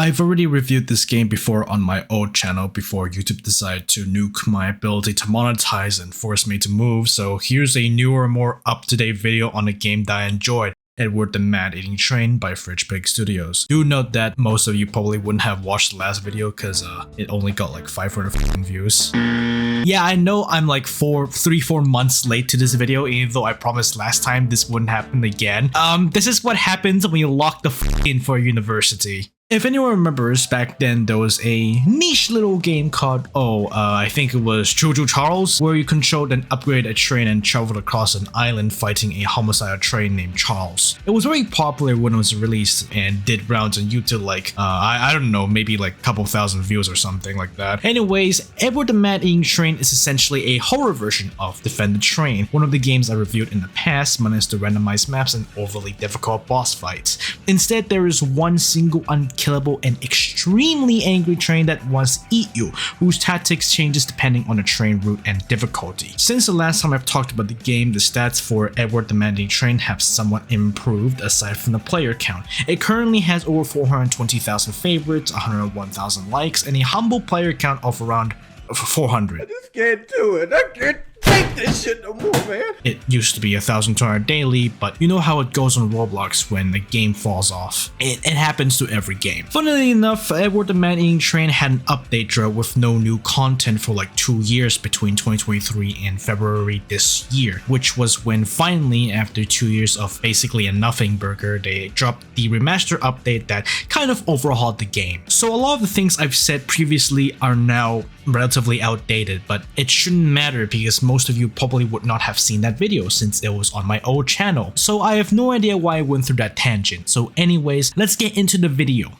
I've already reviewed this game before on my old channel before YouTube decided to nuke my ability to monetize and force me to move, so here's a newer, more up-to-date video on a game that I enjoyed, Edward the Man-Eating Train by Fridge Pig Studios. Do note that most of you probably wouldn't have watched the last video because it only got like 500 views. Yeah, I know I'm like 3-4 months late to this video, even though I promised last time this wouldn't happen again. This is what happens when you lock the in for university. If anyone remembers, back then there was a niche little game called, I think it was Choo-Choo Charles, where you controlled and upgraded a train and traveled across an island fighting a homicidal train named Charles. It was very popular when it was released and did rounds on YouTube like, I don't know, maybe like a couple thousand views or something like that. Anyways, Edward the Man-Eating Train is essentially a horror version of Defend the Train, one of the games I reviewed in the past minus the randomized maps and overly difficult boss fights. Instead, there is one single unkillable and extremely angry train that wants to eat you, whose tactics changes depending on the train route and difficulty. Since the last time I've talked about the game, the stats for Edward the Man-Eating Train have somewhat improved aside from the player count. It currently has over 420,000 favorites, 101,000 likes, and a humble player count of around 400. I just can't do it. I can't take this shit no more, man. It used to be 1,200 daily, but you know how it goes on Roblox when the game falls off. It happens to every game. Funnily enough, Edward the Man-Eating Train had an update drop with no new content for like 2 years between 2023 and February this year, which was when finally, after 2 years of basically a nothing burger, they dropped the remaster update that kind of overhauled the game. So a lot of the things I've said previously are now relatively outdated, but it shouldn't matter because most of you probably would not have seen that video since it was on my old channel. So I have no idea why I went through that tangent. So anyways, let's get into the video.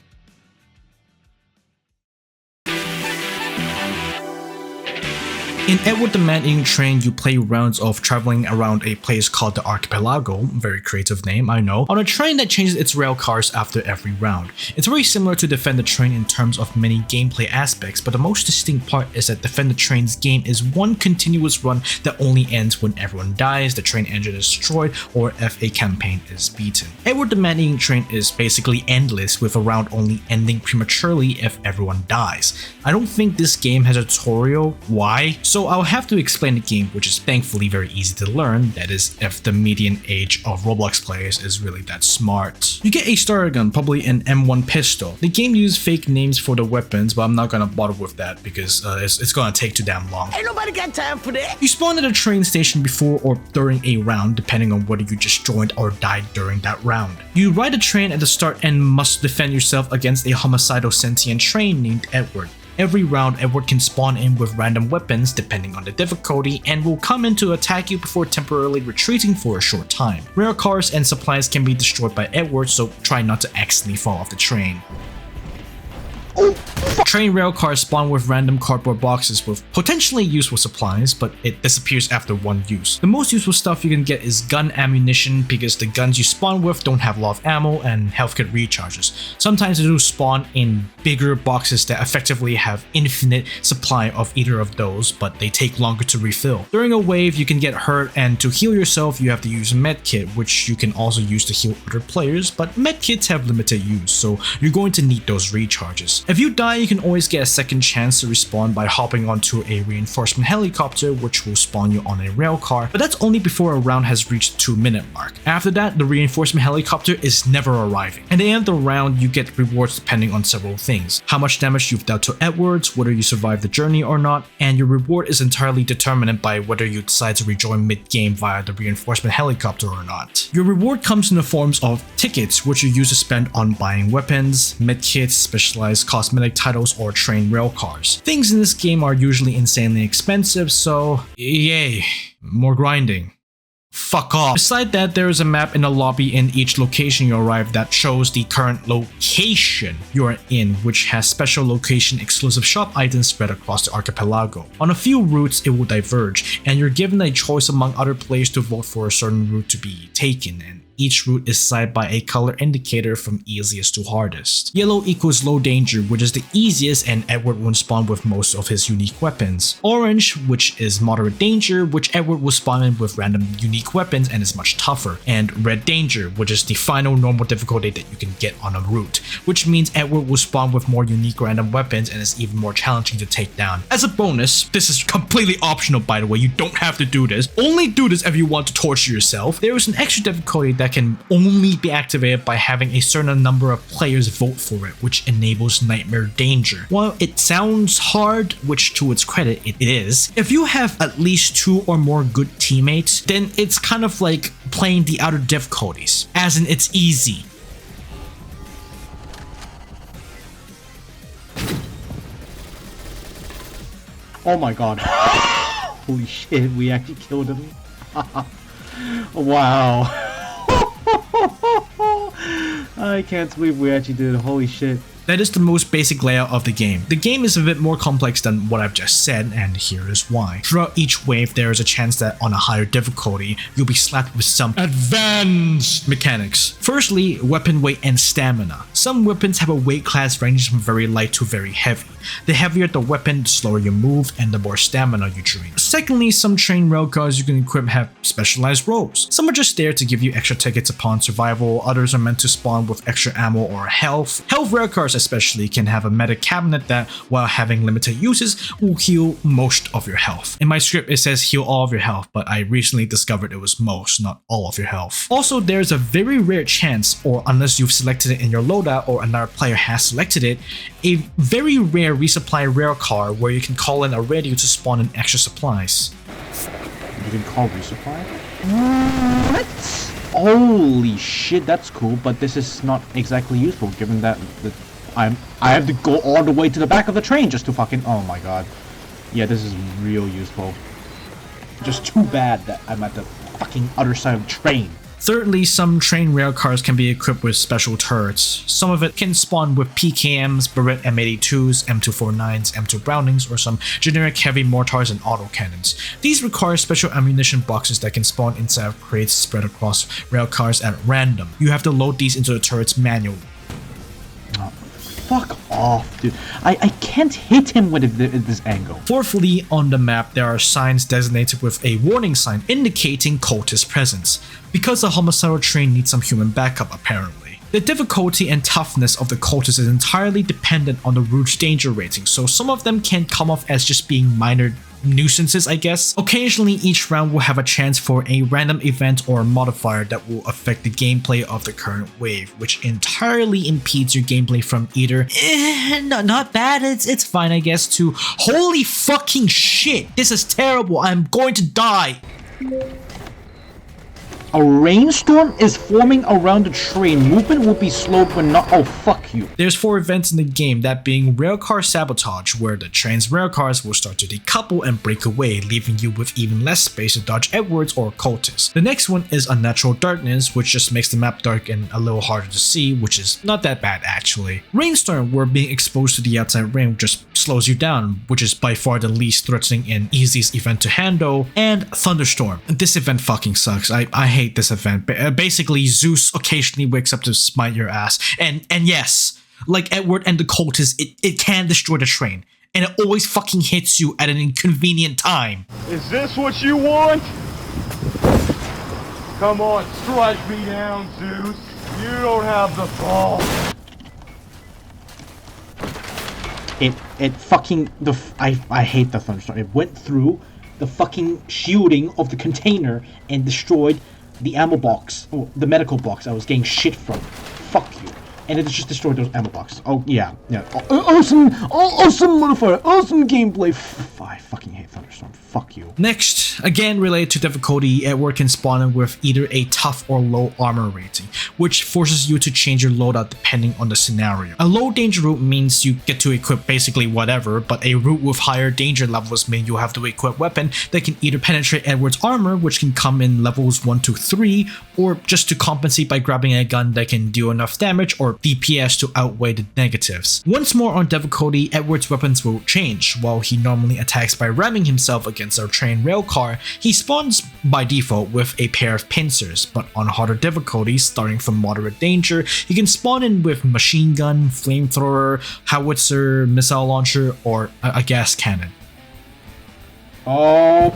In Edward the Man-Eating Train, you play rounds of traveling around a place called the Archipelago, very creative name, I know, on a train that changes its rail cars after every round. It's very similar to Defend the Train in terms of many gameplay aspects, but the most distinct part is that Defend the Train's game is one continuous run that only ends when everyone dies, the train engine is destroyed, or if a campaign is beaten. Edward the Man-Eating Train is basically endless, with a round only ending prematurely if everyone dies. I don't think this game has a tutorial. Why? So I'll have to explain the game, which is thankfully very easy to learn, that is if the median age of Roblox players is really that smart. You get a starter gun, probably an M1 pistol. The game uses fake names for the weapons, but I'm not gonna bother with that because it's gonna take too damn long. Ain't nobody got time for that. You spawn at a train station before or during a round, depending on whether you just joined or died during that round. You ride a train at the start and must defend yourself against a homicidal sentient train named Edward. Every round, Edward can spawn in with random weapons depending on the difficulty and will come in to attack you before temporarily retreating for a short time. Rare cars and supplies can be destroyed by Edward, so try not to accidentally fall off the train. Train rail cars spawn with random cardboard boxes with potentially useful supplies, but it disappears after one use. The most useful stuff you can get is gun ammunition because the guns you spawn with don't have a lot of ammo and health kit recharges. Sometimes they do spawn in bigger boxes that effectively have infinite supply of either of those, but they take longer to refill. During a wave, you can get hurt, and to heal yourself, you have to use a medkit, which you can also use to heal other players, but medkits have limited use, so you're going to need those recharges. If you die, you can always get a second chance to respawn by hopping onto a reinforcement helicopter, which will spawn you on a rail car, but that's only before a round has reached the 2-minute mark. After that, the reinforcement helicopter is never arriving. At the end of the round, you get rewards depending on several things: how much damage you've dealt to Edwards, whether you survive the journey or not, and your reward is entirely determined by whether you decide to rejoin mid-game via the reinforcement helicopter or not. Your reward comes in the forms of tickets, which you use to spend on buying weapons, medkits, specialized cosmetic titles, or train rail cars. Things in this game are usually insanely expensive, so yay, more grinding. Fuck off. Beside that, there is a map in the lobby in each location you arrive that shows the current location you are in, which has special location exclusive shop items spread across the archipelago. On a few routes, it will diverge, and you're given a choice among other players to vote for a certain route to be taken, and each route is sized by a color indicator from easiest to hardest. Yellow equals low danger, which is the easiest and Edward won't spawn with most of his unique weapons. Orange, which is moderate danger, which Edward will spawn in with random unique weapons and is much tougher. And red danger, which is the final normal difficulty that you can get on a route, which means Edward will spawn with more unique random weapons and is even more challenging to take down. As a bonus, this is completely optional by the way, you don't have to do this. Only do this if you want to torture yourself. There is an extra difficulty that can only be activated by having a certain number of players vote for it, which enables nightmare danger. While it sounds hard, which to its credit it is, if you have at least 2 or more good teammates, then it's kind of like playing the outer difficulties, as in it's easy. Oh my god. Holy shit, we actually killed him. Wow. I can't believe we actually did it. Holy shit. That is the most basic layout of the game. The game is a bit more complex than what I've just said, and here is why. Throughout each wave, there is a chance that on a higher difficulty, you'll be slapped with some advanced mechanics. Firstly, weapon weight and stamina. Some weapons have a weight class ranging from very light to very heavy. The heavier the weapon, the slower you move, and the more stamina you drain. Secondly, some trained railcars you can equip have specialized roles. Some are just there to give you extra tickets upon survival, others are meant to spawn with extra ammo or health. Health railcars especially can have a meta cabinet that, while having limited uses, will heal most of your health. In my script it says heal all of your health, but I recently discovered it was most, not all of your health. Also, there's a very rare chance, or unless you've selected it in your loadout or another player has selected it, a very rare resupply railcar where you can call in a radio to spawn in extra supplies. You can call resupply? What? Holy shit, that's cool, but this is not exactly useful given that I have to go all the way to the back of the train just to fucking, oh my god. Yeah, this is real useful. Just too bad that I'm at the fucking other side of the train. Thirdly, some train railcars can be equipped with special turrets. Some of it can spawn with PKMs, Barrett M82s, M249s, M2 Brownings, or some generic heavy mortars and autocannons. These require special ammunition boxes that can spawn inside of crates spread across railcars at random. You have to load these into the turrets manually. Fuck off, dude. I can't hit him with this angle. Fourthly, on the map, there are signs designated with a warning sign indicating cultist presence, because the homicidal train needs some human backup apparently. The difficulty and toughness of the cultists is entirely dependent on the route's danger rating, so some of them can come off as just being minor nuisances, I guess. Occasionally, each round will have a chance for a random event or modifier that will affect the gameplay of the current wave, which entirely impedes your gameplay from either not bad, it's fine I guess, to holy fucking shit, this is terrible, I'm going to die. A rainstorm is forming around the train. Movement will be slowed when not. Oh, fuck you. There's 4 events in the game, that being railcar sabotage, where the train's railcars will start to decouple and break away, leaving you with even less space to dodge Edwards or cultists. The next one is unnatural darkness, which just makes the map dark and a little harder to see, which is not that bad actually. Rainstorm, where being exposed to the outside rain just slows you down, which is by far the least threatening and easiest event to handle. And thunderstorm. This event fucking sucks. I hate this event. Basically, Zeus occasionally wakes up to smite your ass, and yes, like Edward and the cultists, it can destroy the train, and it always fucking hits you at an inconvenient time. Is this what you want? Come on, strike me down, Zeus. You don't have the ball. It fucking I hate the thunderstorm. It went through the fucking shielding of the container and destroyed the ammo box, or the medical box I was getting shit from. Fuck you. And it just destroyed those ammo boxes. Oh yeah. Awesome modifier, awesome gameplay. I fucking hate thunderstorm. Fuck you. Next, again related to difficulty, Edward can spawn in with either a tough or low armor rating, which forces you to change your loadout depending on the scenario. A low danger route means you get to equip basically whatever, but a route with higher danger levels mean you have to equip weapon that can either penetrate Edward's armor, which can come in levels 1 to 3, or just to compensate by grabbing a gun that can do enough damage or DPS to outweigh the negatives. Once more on difficulty, Edward's weapons will change. While he normally attacks by ramming himself against our train railcar, are, he spawns by default with a pair of pincers, but on harder difficulties, starting from moderate danger, he can spawn in with machine gun, flamethrower, howitzer, missile launcher, or a gas cannon. Oh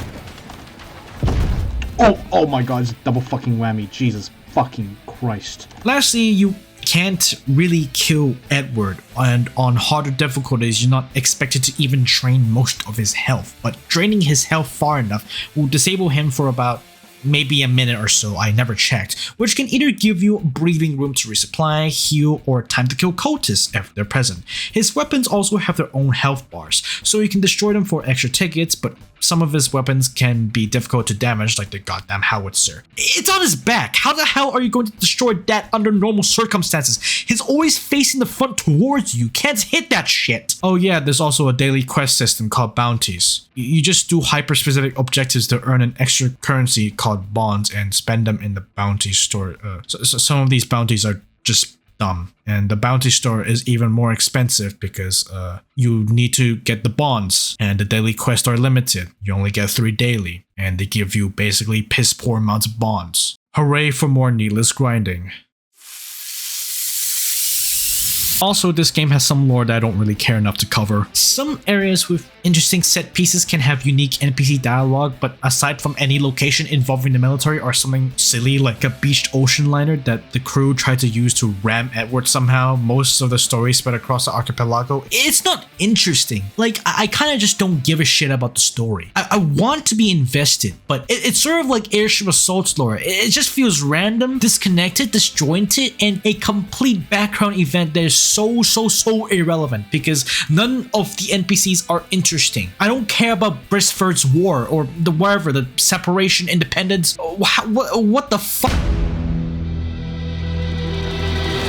my god, it's a double fucking whammy. Jesus fucking Christ. Lastly, you can't really kill Edward, and on harder difficulties you're not expected to even drain most of his health, but draining his health far enough will disable him for about maybe a minute or so, I never checked, which can either give you breathing room to resupply, heal, or time to kill cultists if they're present. His weapons also have their own health bars, so you can destroy them for extra tickets, but some of his weapons can be difficult to damage, like the goddamn howitzer. It's on his back. How the hell are you going to destroy that under normal circumstances? He's always facing the front towards you. Can't hit that shit. Oh yeah, there's also a daily quest system called bounties. You just do hyper-specific objectives to earn an extra currency called bonds and spend them in the bounty store. So some of these bounties are just dumb, and the bounty store is even more expensive because you need to get the bonds, and the daily quests are limited. You only get 3 daily, and they give you basically piss poor amounts of bonds. Hooray for more needless grinding. Also, this game has some lore that I don't really care enough to cover. Some areas with interesting set pieces can have unique NPC dialogue, but aside from any location involving the military or something silly like a beached ocean liner that the crew tried to use to ram Edward somehow, most of the story spread across the archipelago, it's not interesting. Like, I kind of just don't give a shit about the story. I want to be invested, but it's sort of like Airship Assault's lore. It just feels random, disconnected, disjointed, and a complete background event that is so irrelevant because none of the NPCs are interesting. I don't care about Brisford's war or the separation, independence. What the fuck?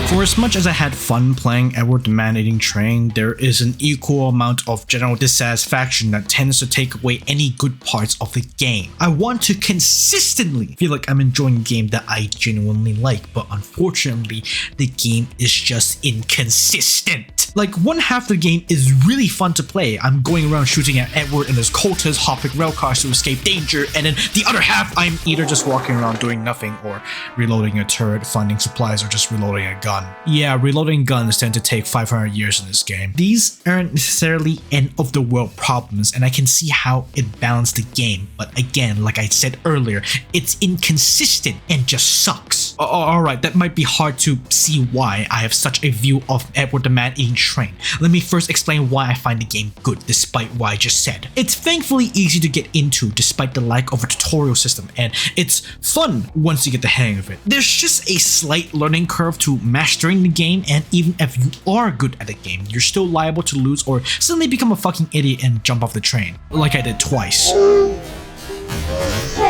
For as much as I had fun playing Edward the Man-Eating Train, there is an equal amount of general dissatisfaction that tends to take away any good parts of the game. I want to consistently feel like I'm enjoying a game that I genuinely like, but unfortunately, the game is just inconsistent. Like, one half of the game is really fun to play. I'm going around shooting at Edward and his cultists, hopping rail cars to escape danger, and then the other half, I'm either just walking around doing nothing or reloading a turret, finding supplies, or just reloading a gun. Yeah, reloading guns tend to take 500 years in this game. These aren't necessarily end-of-the-world problems, and I can see how it balanced the game, but again, like I said earlier, it's inconsistent and just sucks. Alright, that might be hard to see why I have such a view of Edward the Man-Eating Train. Let me first explain why I find the game good, despite what I just said. It's thankfully easy to get into despite the lack of a tutorial system, and it's fun once you get the hang of it. There's just a slight learning curve to mastering the game, and even if you are good at the game, you're still liable to lose or suddenly become a fucking idiot and jump off the train, like I did twice.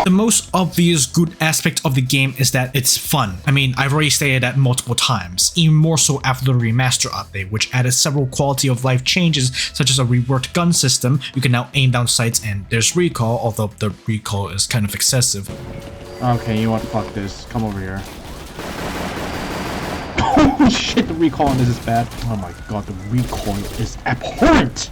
The most obvious good aspect of the game is that it's fun. I mean, I've already stated that multiple times, even more so after the remaster update, which added several quality of life changes such as a reworked gun system. You can now aim down sights, and there's recoil, although the recoil is kind of excessive. Okay, you know what, fuck this. Come over here. Holy shit, the recoil on this is bad. Oh my god, the recoil is abhorrent!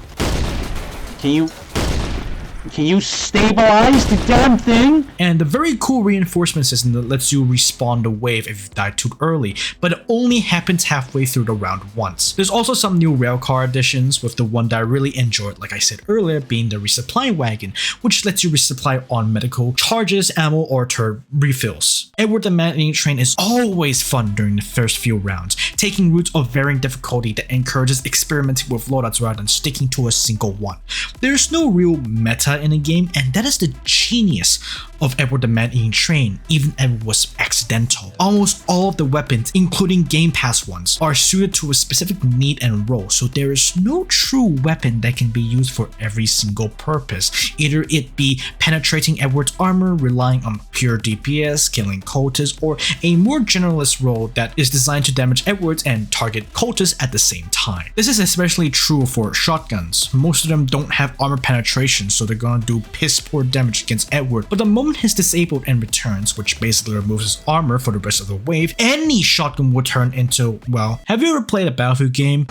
Can you stabilize the damn thing? And a very cool reinforcement system that lets you respawn the wave if you die too early, but it only happens halfway through the round once. There's also some new railcar additions, with the one that I really enjoyed, like I said earlier, being the resupply wagon, which lets you resupply on medical charges, ammo, or turret refills. Edward the Man-Eating Train is always fun during the first few rounds, taking routes of varying difficulty that encourages experimenting with loadouts rather than sticking to a single one. There's no real meta in the game, and that is the genius of Edward the Man-Eating Train, even if it was accidental. Almost all of the weapons, including Game Pass ones, are suited to a specific need and role, so there is no true weapon that can be used for every single purpose. Either it be penetrating Edward's armor, relying on pure DPS, killing cultists, or a more generalist role that is designed to damage Edwards and target cultists at the same time. This is especially true for shotguns. Most of them don't have armor penetration, so they're gonna do piss poor damage against Edward, but the moment he's disabled and returns, which basically removes his armor for the rest of the wave, any shotgun will turn into, well, have you ever played a Battlefield game?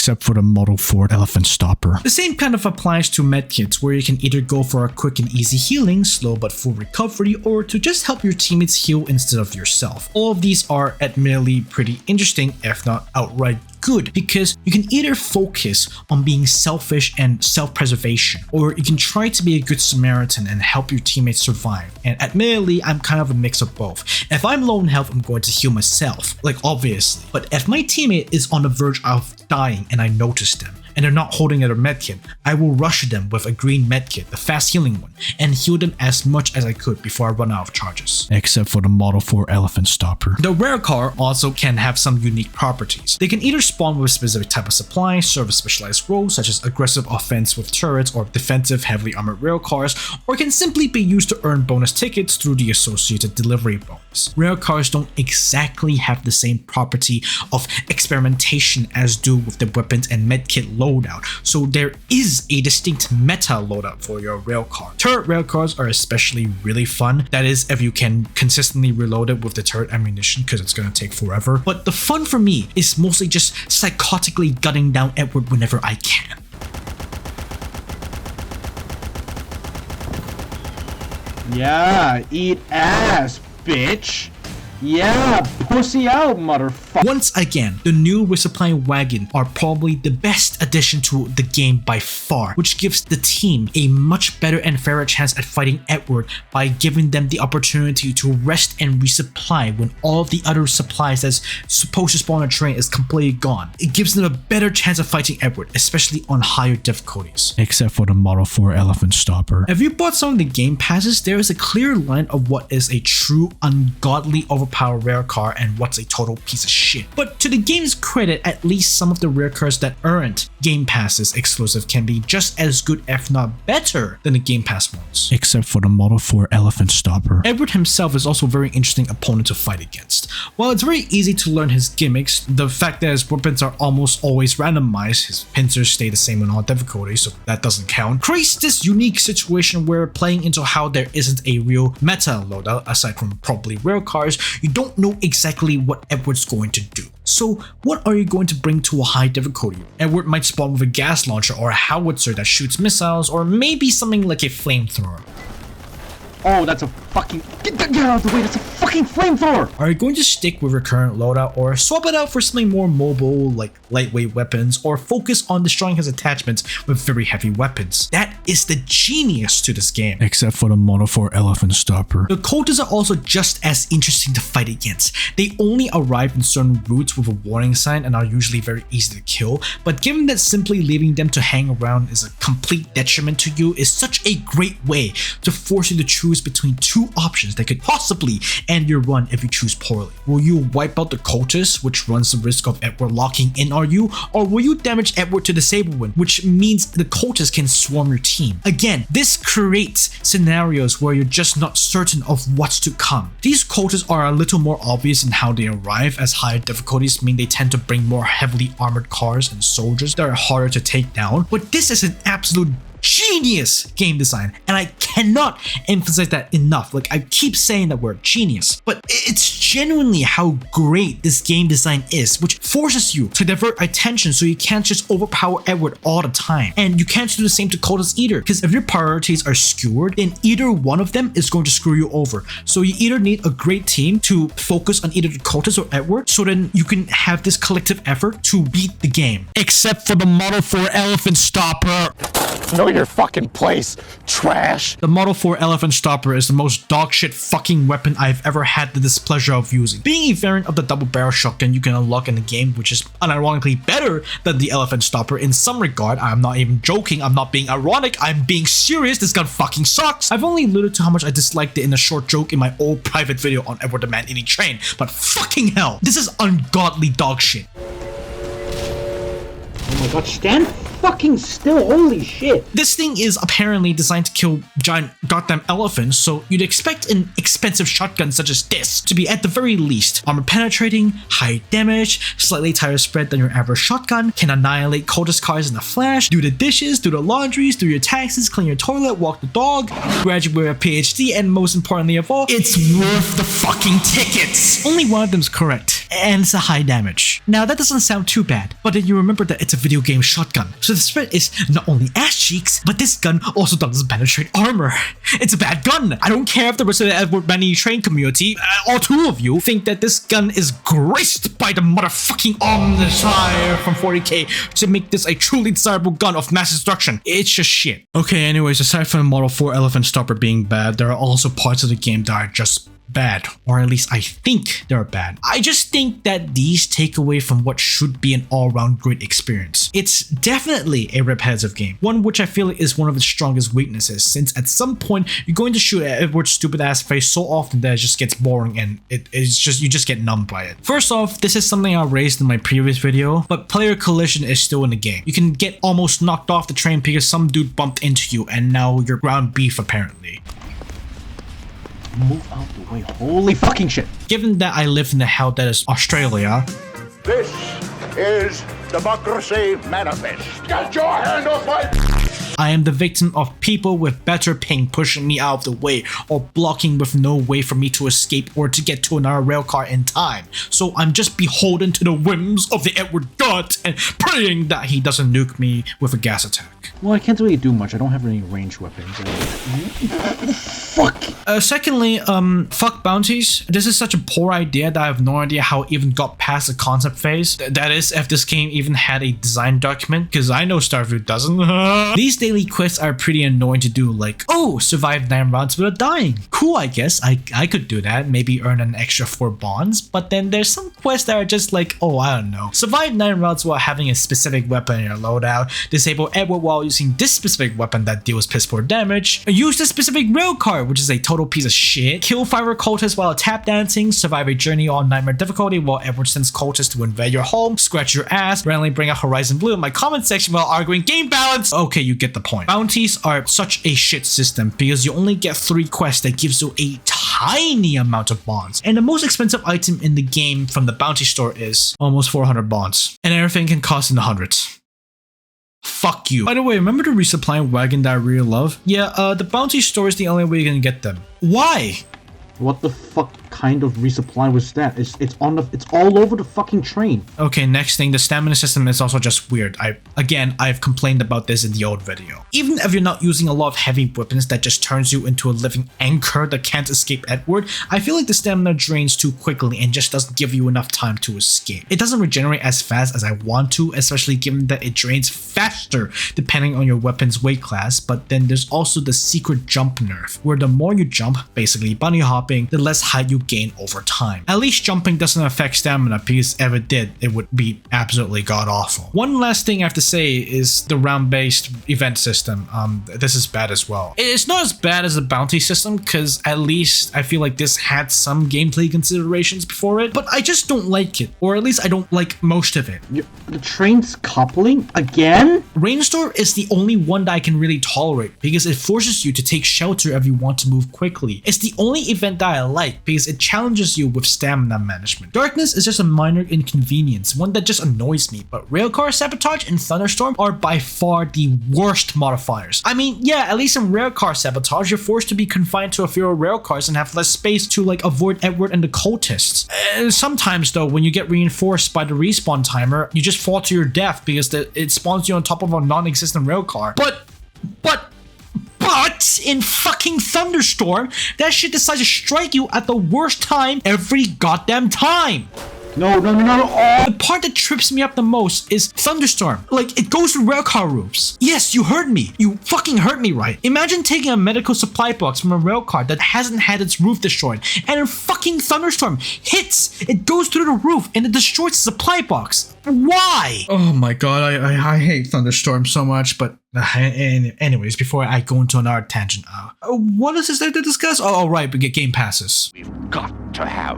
except for the Model 4 Elephant Stopper. The same kind of applies to medkits, where you can either go for a quick and easy healing, slow but full recovery, or to just help your teammates heal instead of yourself. All of these are admittedly pretty interesting, if not outright good, because you can either focus on being selfish and self-preservation, or you can try to be a good Samaritan and help your teammates survive. And admittedly, I'm kind of a mix of both. If I'm low in health, I'm going to heal myself, like obviously. But if my teammate is on the verge of dying and I notice them, and they're not holding their medkit, I will rush them with a green medkit, the fast healing one, and heal them as much as I could before I run out of charges. Except for the Model 4 Elephant Stopper. The rare car also can have some unique properties. They can either spawn with a specific type of supply, serve a specialized role such as aggressive offense with turrets or defensive heavily armored rail cars, or can simply be used to earn bonus tickets through the associated delivery bonus. Rare cars don't exactly have the same property of experimentation as do with the weapons and medkit loadout, so there is a distinct meta loadout for your railcar. Turret railcars are especially really fun, that is if you can consistently reload it with the turret ammunition, because it's gonna take forever. But the fun for me is mostly just psychotically gutting down Edward whenever I can. Yeah, eat ass, bitch. Yeah, pussy out, motherfucker. Once again, the new resupply wagon are probably the best addition to the game by far, which gives the team a much better and fairer chance at fighting Edward by giving them the opportunity to rest and resupply when all of the other supplies that's supposed to spawn on a train is completely gone. It gives them a better chance of fighting Edward, especially on higher difficulties. Except for the Model 4 Elephant Stopper. If you bought some of the game passes, there is a clear line of what is a true ungodly overpowered rare car and what's a total piece of shit. But to the game's credit, at least some of the rare cars that earned Game Passes exclusive can be just as good, if not better, than the Game Pass ones. Except for the Model 4 Elephant Stopper. Edward himself is also a very interesting opponent to fight against. While it's very easy to learn his gimmicks, the fact that his weapons are almost always randomized, his pincers stay the same on all difficulties, so that doesn't count, creates this unique situation where playing into how there isn't a real meta loadout aside from probably rare cars, you don't know exactly what Edward's going to do. So what are you going to bring to a high difficulty? Edward might spawn with a gas launcher or a howitzer that shoots missiles, or maybe something like a flamethrower. Oh, that's a fucking... Get out of the way, that's a fucking flamethrower! Are you going to stick with your current loadout or swap it out for something more mobile like lightweight weapons, or focus on destroying his attachments with very heavy weapons? That is the genius to this game. Except for the Model 4 Elephant Stopper. The cultists are also just as interesting to fight against. They only arrive in certain routes with a warning sign and are usually very easy to kill, but given that simply leaving them to hang around is a complete detriment to you is such a great way to force you to choose between two options that could possibly end your run if you choose poorly. Will you wipe out the cultists, which runs the risk of Edward locking in on you, or will you damage Edward to disable one, which means the cultists can swarm your team? Again, this creates scenarios where you're just not certain of what's to come. These cultists are a little more obvious in how they arrive, as higher difficulties mean they tend to bring more heavily armored cars and soldiers that are harder to take down, but this is an absolute genius game design, and I cannot emphasize that enough. Like, I keep saying that word, genius, but it's genuinely how great this game design is, which forces you to divert attention so you can't just overpower Edward all the time, and you can't do the same to cultists either, because if your priorities are skewered, then either one of them is going to screw you over. So you either need a great team to focus on either the cultists or Edward, so then you can have this collective effort to beat the game. Except for the Model 4 Elephant Stopper. Know your fucking place, trash. The Model 4 Elephant Stopper is the most dogshit fucking weapon I've ever had the displeasure of using. Being a variant of the double barrel shotgun you can unlock in the game, which is unironically better than the Elephant Stopper in some regard. I'm not even joking, I'm not being ironic, I'm being serious. This gun fucking sucks. I've only alluded to how much I disliked it in a short joke in my old private video on Edward the Man-Eating Train, but fucking hell, this is ungodly dogshit. Oh my god, stand fucking still, holy shit. This thing is apparently designed to kill giant goddamn elephants, so you'd expect an expensive shotgun such as this to be at the very least armor penetrating, high damage, slightly tighter spread than your average shotgun, can annihilate cultist cars in a flash, do the dishes, do the laundries, do your taxes, clean your toilet, walk the dog, graduate with a PhD, and most importantly of all, it's worth the fucking tickets. Only one of them's correct. and it's a high damage. Now that doesn't sound too bad, but then you remember that it's a video game shotgun. So the spread is not only ass cheeks, but this gun also doesn't penetrate armor. It's a bad gun. I don't care if the rest of the Edward Manny train community, all two of you, think that this gun is graced by the motherfucking Omnissiah from 40k to make this a truly desirable gun of mass destruction. It's just shit. Okay, anyways, aside from the Model 4 Elephant Stopper being bad, there are also parts of the game that are just bad, or at least I think they're bad. I just think that these take away from what should be an all-round great experience. It's definitely a repetitive game, one which I feel is one of its strongest weaknesses, since at some point you're going to shoot at Edward's stupid ass face so often that it just gets boring and it's just you just get numb by it. First off, this is something I raised in my previous video, but player collision is still in the game. You can get almost knocked off the train because some dude bumped into you and now you're ground beef apparently. Move out the way. Holy fucking shit. Given that I live in the hell that is Australia, This is Democracy Manifest. Get your hand off my... I am the victim of people with better ping pushing me out of the way or blocking with no way for me to escape or to get to another railcar in time. So I'm just beholden to the whims of the Edward God and praying that he doesn't nuke me with a gas attack. Well, I can't really do much. I don't have any ranged weapons. Fuck. Secondly, fuck bounties. This is such a poor idea that I have no idea how it even got past the concept phase. That is, if this game even had a design document, because I know Starfield doesn't. These daily quests are pretty annoying to do, like, oh, survive 9 rounds without dying. Cool, I guess. I could do that, maybe earn an extra 4 bonds, but then there's some quests that are just like, oh, I don't know. Survive 9 rounds while having a specific weapon in your loadout, disable Edward while using this specific weapon that deals piss poor damage, use this specific rail car, which is a total piece of shit, kill 5 cultists while tap dancing, survive a journey on nightmare difficulty while Edward sends cultists to invade your home, scratch your ass, randomly bring out Horizon Blue in my comment section while arguing game balance. Okay, you get the point. Bounties are such a shit system because you only get 3 quests that gives you a tiny amount of bonds, and the most expensive item in the game from the bounty store is almost 400 bonds, and everything can cost in the hundreds. Fuck you. By the way, remember the resupply wagon that I really love? Yeah, the bounty store is the only way you can get them. Why? What the fuck kind of resupply was that? It's all over the fucking train. Okay, next thing, the stamina system is also just weird. I've complained about this in the old video. Even if you're not using a lot of heavy weapons that just turns you into a living anchor that can't escape Edward, I feel like the stamina drains too quickly and just doesn't give you enough time to escape. It doesn't regenerate as fast as I want to, especially given that it drains faster depending on your weapon's weight class, but then there's also the secret jump nerf, where the more you jump, basically bunny hopping, the less height you gain over time. At least jumping doesn't affect stamina, because if it did, it would be absolutely god awful. One last thing I have to say is the round-based event system. This is bad as well. It's not as bad as the bounty system, because at least I feel like this had some gameplay considerations before it, but I just don't like it, or at least I don't like most of it. The train's coupling? Again? Rainstorm is the only one that I can really tolerate, because it forces you to take shelter if you want to move quickly. It's the only event that I like, because it challenges you with stamina management. Darkness is just a minor inconvenience, one that just annoys me, but Railcar Sabotage and Thunderstorm are by far the worst modifiers. I mean, yeah, at least in Railcar Sabotage, you're forced to be confined to a few railcars and have less space to like avoid Edward and the cultists. Sometimes though, when you get reinforced by the respawn timer, you just fall to your death because it spawns you on top of a non-existent railcar. But in fucking Thunderstorm, that shit decides to strike you at the worst time every goddamn time. No. Oh. The part that trips me up the most is Thunderstorm. Like, it goes through railcar roofs. Yes, you heard me. You fucking heard me right. Imagine taking a medical supply box from a railcar that hasn't had its roof destroyed, and a fucking Thunderstorm hits. It goes through the roof and it destroys the supply box. Why? Oh my god, I hate Thunderstorm so much, but anyways, before I go into another tangent, what is this there to discuss? Oh, right, we get game passes. We've got to have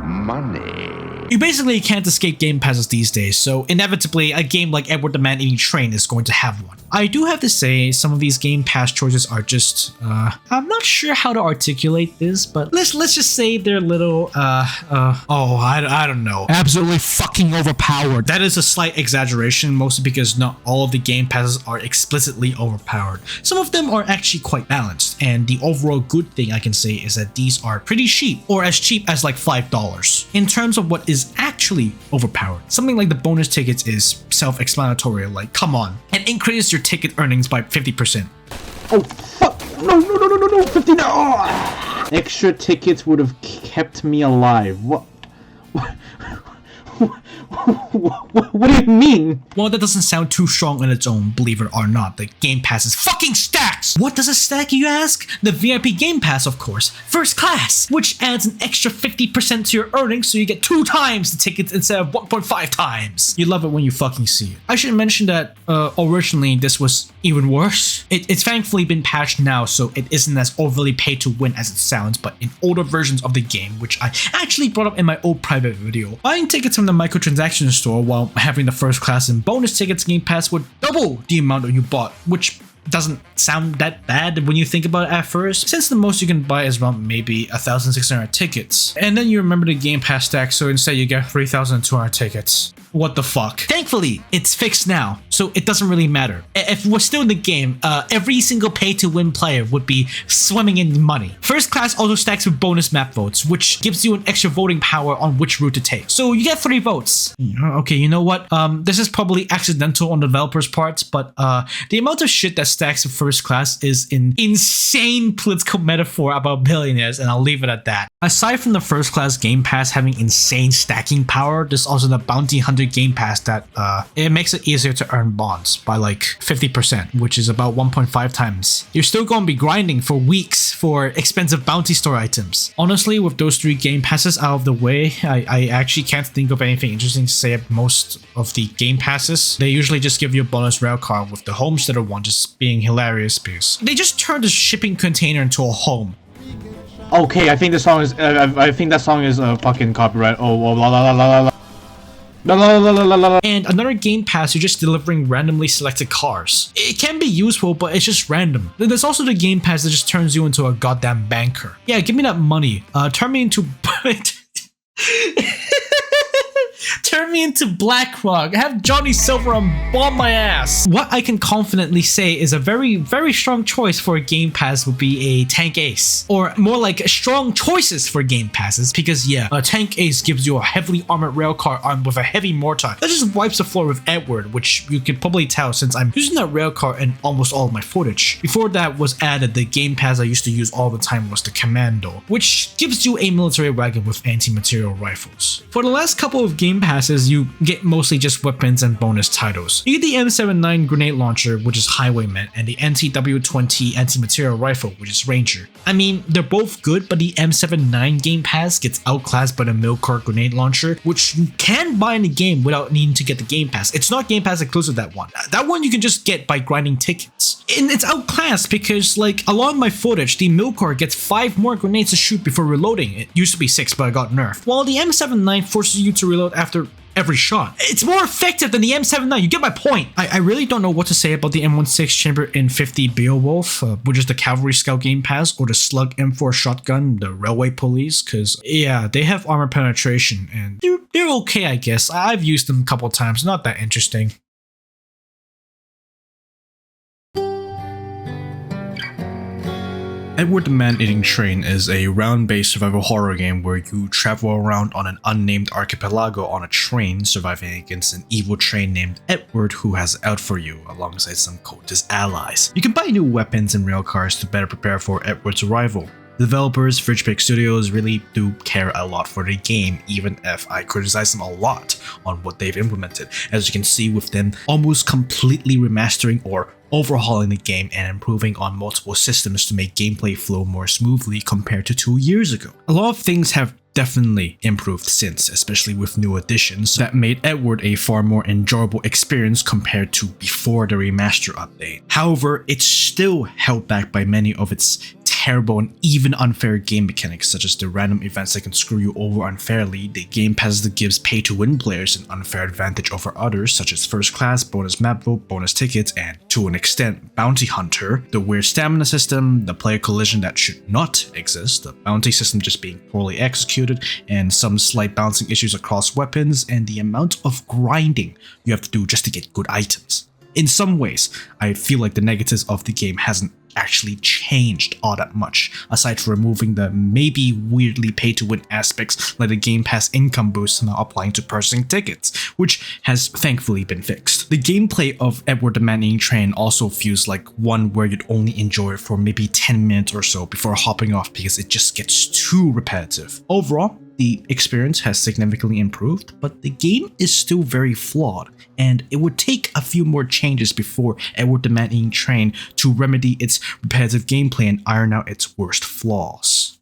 money. You basically can't escape game passes these days, so inevitably a game like Edward the Man-Eating Train is going to have one. I do have to say some of these game pass choices are just, I'm not sure how to articulate this, but let's just say they're little, I don't know. Absolutely fucking overpowered. That is a slight exaggeration, mostly because not all of the game passes are explicitly overpowered. Some of them are actually quite balanced, and the overall good thing I can say is that these are pretty cheap, or as cheap as like $5. In terms of what is is actually overpowered. Something like the bonus tickets is self-explanatory, like come on, and increase your ticket earnings by 50%. Oh fuck! No! 50 no! Oh. Extra tickets would have kept me alive. What? What do you mean? Well, that doesn't sound too strong on its own, believe it or not. The Game Pass is fucking stacks! What does a stack, you ask? The VIP Game Pass, of course. First class, which adds an extra 50% to your earnings, so you get 2 times the tickets instead of 1.5 times. You love it when you fucking see it. I should mention that originally this was even worse. It's thankfully been patched now, so it isn't as overly pay to win as it sounds, but in older versions of the game, which I actually brought up in my old private video, buying tickets from the microtransaction store while having the first class and bonus tickets Game Pass would double the amount that you bought, which doesn't sound that bad when you think about it at first, since the most you can buy is around maybe 1,600 tickets. And then you remember the Game Pass stack, so instead you get 3,200 tickets. What the fuck? Thankfully, it's fixed now, so it doesn't really matter. If we're still in the game, every single pay-to-win player would be swimming in money. First class also stacks with bonus map votes, which gives you an extra voting power on which route to take. So you get 3 votes. Okay, you know what? This is probably accidental on the developer's part, but the amount of shit that stacks with first class is an insane political metaphor about billionaires, and I'll leave it at that. Aside from the first class Game Pass having insane stacking power, there's also the Bounty Hunter Game Pass that it makes it easier to earn bonds by like 50%, which is about 1.5 times. You're still going to be grinding for weeks for expensive bounty store items. Honestly, with those 3 Game Passes out of the way, I actually can't think of anything interesting to say about most of the Game Passes. They usually just give you a bonus rail card, with the Homesteader one just being hilarious because they just turned the shipping container into a home. Okay, I think the song is. I think that song is fucking copyright. Oh, la la la la la. And another Game Pass, you're just delivering randomly selected cars. It can be useful, but it's just random. Then there's also the Game Pass that just turns you into a goddamn banker. Yeah, give me that money. Turn me into... Turn me into BlackRock. Have Johnny Silverhand bomb my ass. What I can confidently say is a very, very strong choice for a Game Pass would be a Tank Ace. Or more like strong choices for Game Passes, because yeah, a Tank Ace gives you a heavily armored railcar armed with a heavy mortar that just wipes the floor with Edward, which you can probably tell since I'm using that railcar in almost all of my footage. Before that was added, the Game Pass I used to use all the time was the Commando, which gives you a military wagon with anti-material rifles. For the last couple of Game Passes, you get mostly just weapons and bonus titles. You get the M79 grenade launcher, which is Highwayman, and the NTW-20 anti-material rifle, which is Ranger. I mean, they're both good, but the M79 Game Pass gets outclassed by the Milcar grenade launcher, which you can buy in the game without needing to get the Game Pass. It's not Game Pass exclusive, that one. That one you can just get by grinding tickets. And it's outclassed because, like, along my footage, the Milcar gets 5 more grenades to shoot before reloading. It used to be 6, but I got nerfed. While the M79 forces you to reload after every shot. It's more effective than the M79, you get my point. I really don't know what to say about the M16 Chamber in 50 Beowulf, which is the Cavalry Scout Game Pass, or the Slug M4 Shotgun, the Railway Police, because yeah, they have armor penetration, and they're okay, I guess. I've used them a couple times, not that interesting. Edward the Man-Eating Train is a round-based survival horror game where you travel around on an unnamed archipelago on a train, surviving against an evil train named Edward who has it out for you, alongside some cultist allies. You can buy new weapons and railcars to better prepare for Edward's arrival. The developers, Fridgepick Studios, really do care a lot for the game, even if I criticize them a lot on what they've implemented, as you can see with them almost completely remastering or overhauling the game and improving on multiple systems to make gameplay flow more smoothly compared to 2 years ago. A lot of things have definitely improved since, especially with new additions that made Edward a far more enjoyable experience compared to before the remaster update. However, it's still held back by many of its terrible and even unfair game mechanics, such as the random events that can screw you over unfairly, the Game Pass that gives pay-to-win players an unfair advantage over others, such as First Class, bonus map vote, bonus tickets, and to an extent, Bounty Hunter, the weird stamina system, the player collision that should not exist, the bounty system just being poorly executed, and some slight balancing issues across weapons, and the amount of grinding you have to do just to get good items. In some ways, I feel like the negatives of the game hasn't actually changed all that much, aside from removing the maybe weirdly pay-to-win aspects like the Game Pass income boost now applying to purchasing tickets, which has thankfully been fixed. The gameplay of Edward the Man-Eating Train also feels like one where you'd only enjoy it for maybe 10 minutes or so before hopping off because it just gets too repetitive. Overall, the experience has significantly improved, but the game is still very flawed, and it would take a few more changes before Edward the Man-Eating Train to remedy its repetitive gameplay and iron out its worst flaws.